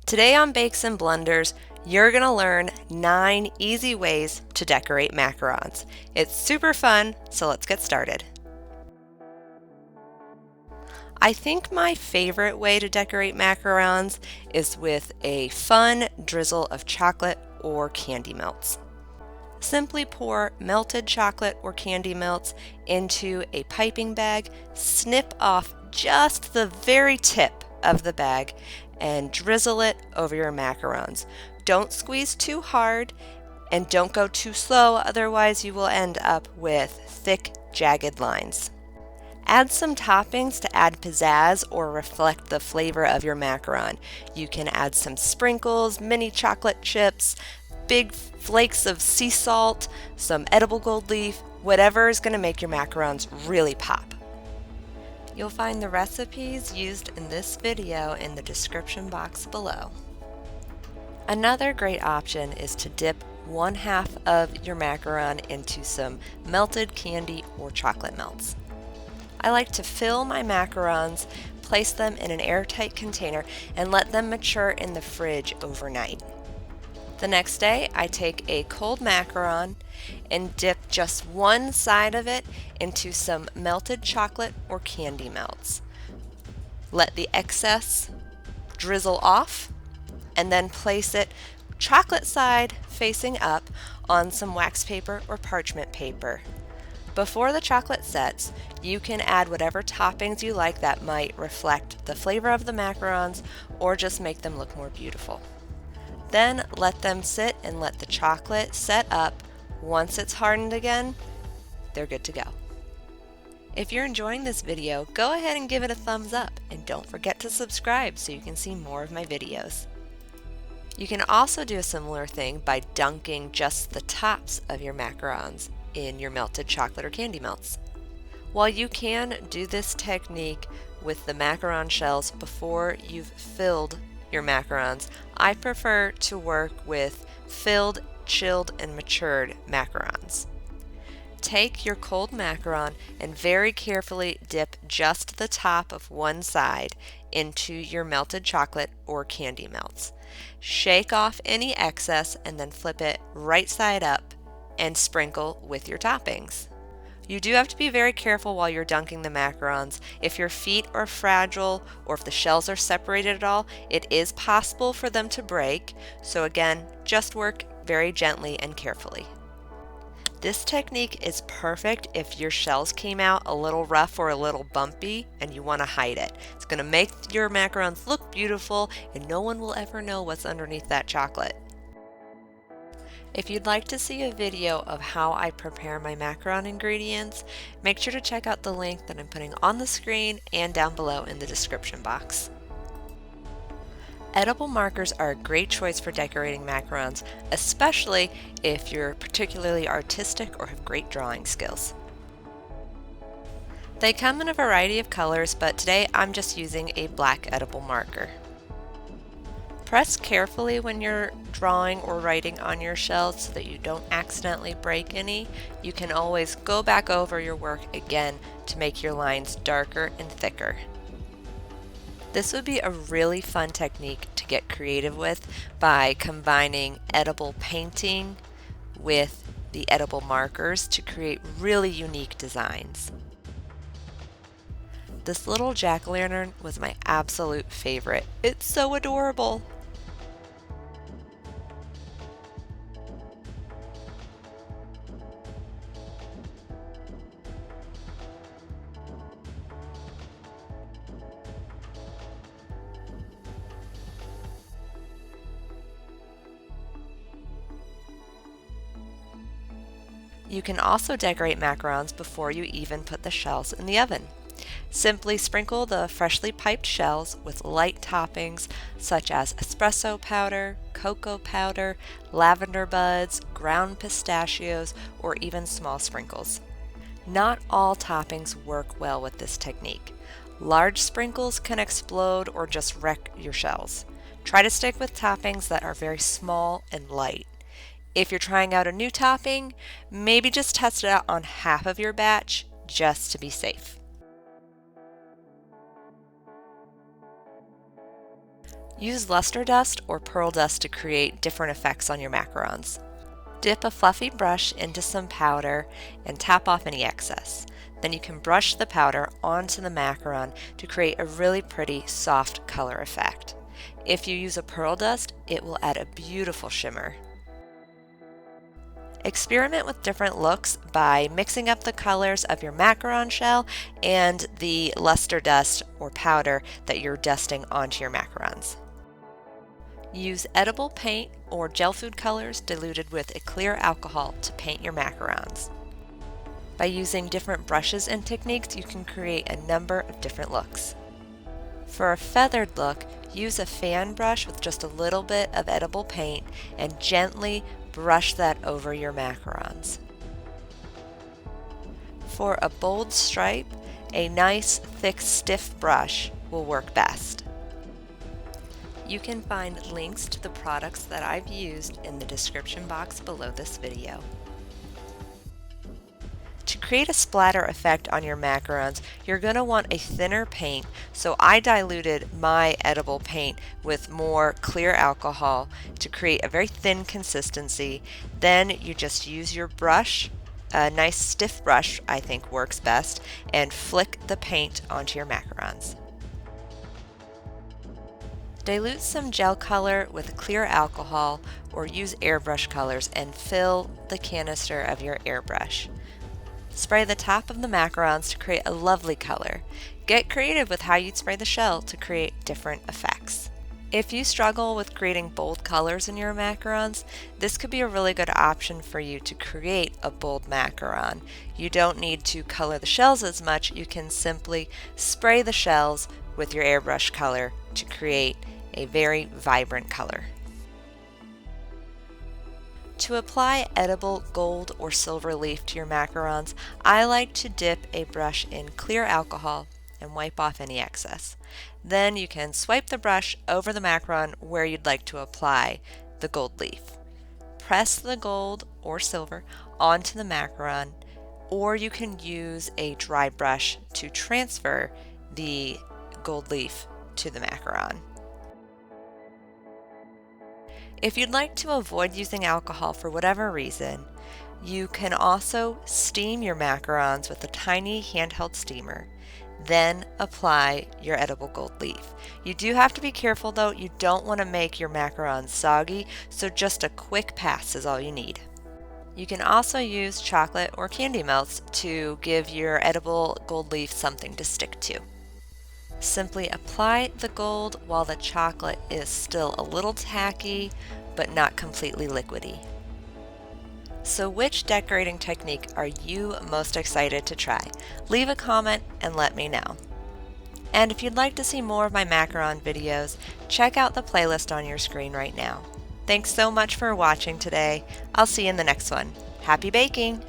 Today on Bakes and Blenders, you're going to learn 9 easy ways to decorate macarons. It's super fun, so let's get started. I think my favorite way to decorate macarons is with a fun drizzle of chocolate or candy melts. Simply pour melted chocolate or candy melts into a piping bag, snip off just the very tip of the bag, and drizzle it over your macarons. Don't squeeze too hard and don't go too slow, otherwise you will end up with thick, jagged lines. Add some toppings to add pizzazz or reflect the flavor of your macaron. You can add some sprinkles, mini chocolate chips, big flakes of sea salt, some edible gold leaf, whatever is going to make your macarons really pop. You'll find the recipes used in this video in the description box below. Another great option is to dip 1/2 of your macaron into some melted candy or chocolate melts. I like to fill my macarons, place them in an airtight container, and let them mature in the fridge overnight. The next day, I take a cold macaron and dip just one side of it into some melted chocolate or candy melts. Let the excess drizzle off and then place it chocolate side facing up on some wax paper or parchment paper. Before the chocolate sets, you can add whatever toppings you like that might reflect the flavor of the macarons or just make them look more beautiful. Then let them sit and let the chocolate set up. Once it's hardened again, they're good to go. If you're enjoying this video, go ahead and give it a thumbs up and don't forget to subscribe so you can see more of my videos. You can also do a similar thing by dunking just the tops of your macarons in your melted chocolate or candy melts. While you can do this technique with the macaron shells before you've filled your macarons, I prefer to work with filled, chilled, and matured macarons. Take your cold macaron and very carefully dip just the top of one side into your melted chocolate or candy melts. Shake off any excess and then flip it right side up and sprinkle with your toppings. You do have to be very careful while you're dunking the macarons. If your feet are fragile or if the shells are separated at all, it is possible for them to break. So again, just work very gently and carefully. This technique is perfect if your shells came out a little rough or a little bumpy and you want to hide it. It's going to make your macarons look beautiful and no one will ever know what's underneath that chocolate. If you'd like to see a video of how I prepare my macaron ingredients, make sure to check out the link that I'm putting on the screen and down below in the description box. Edible markers are a great choice for decorating macarons, especially if you're particularly artistic or have great drawing skills. They come in a variety of colors, but today I'm just using a black edible marker. Press carefully when you're drawing or writing on your shells so that you don't accidentally break any. You can always go back over your work again to make your lines darker and thicker. This would be a really fun technique to get creative with by combining edible painting with the edible markers to create really unique designs. This little jack-o'-lantern was my absolute favorite. It's so adorable! You can also decorate macarons before you even put the shells in the oven. Simply sprinkle the freshly piped shells with light toppings such as espresso powder, cocoa powder, lavender buds, ground pistachios, or even small sprinkles. Not all toppings work well with this technique. Large sprinkles can explode or just wreck your shells. Try to stick with toppings that are very small and light. If you're trying out a new topping, maybe just test it out on half of your batch just to be safe. Use luster dust or pearl dust to create different effects on your macarons. Dip a fluffy brush into some powder and tap off any excess. Then you can brush the powder onto the macaron to create a really pretty soft color effect. If you use a pearl dust, it will add a beautiful shimmer. Experiment with different looks by mixing up the colors of your macaron shell and the luster dust or powder that you're dusting onto your macarons. Use edible paint or gel food colors diluted with a clear alcohol to paint your macarons. By using different brushes and techniques, you can create a number of different looks. For a feathered look, use a fan brush with just a little bit of edible paint and gently brush that over your macarons. For a bold stripe, a nice, thick, stiff brush will work best. You can find links to the products that I've used in the description box below this video. To create a splatter effect on your macarons, you're going to want a thinner paint, so I diluted my edible paint with more clear alcohol to create a very thin consistency. Then you just use your brush, a nice stiff brush I think works best, and flick the paint onto your macarons. Dilute some gel color with clear alcohol or use airbrush colors and fill the canister of your airbrush. Spray the top of the macarons to create a lovely color. Get creative with how you'd spray the shell to create different effects. If you struggle with creating bold colors in your macarons, this could be a really good option for you to create a bold macaron. You don't need to color the shells as much, you can simply spray the shells with your airbrush color to create a very vibrant color. To apply edible gold or silver leaf to your macarons, I like to dip a brush in clear alcohol and wipe off any excess. Then you can swipe the brush over the macaron where you'd like to apply the gold leaf. Press the gold or silver onto the macaron, or you can use a dry brush to transfer the gold leaf to the macaron. If you'd like to avoid using alcohol for whatever reason, you can also steam your macarons with a tiny handheld steamer, then apply your edible gold leaf. You do have to be careful though, you don't want to make your macarons soggy, so just a quick pass is all you need. You can also use chocolate or candy melts to give your edible gold leaf something to stick to. Simply apply the gold while the chocolate is still a little tacky, but not completely liquidy. So which decorating technique are you most excited to try? Leave a comment and let me know. And if you'd like to see more of my macaron videos, check out the playlist on your screen right now. Thanks so much for watching today. I'll see you in the next one. Happy baking!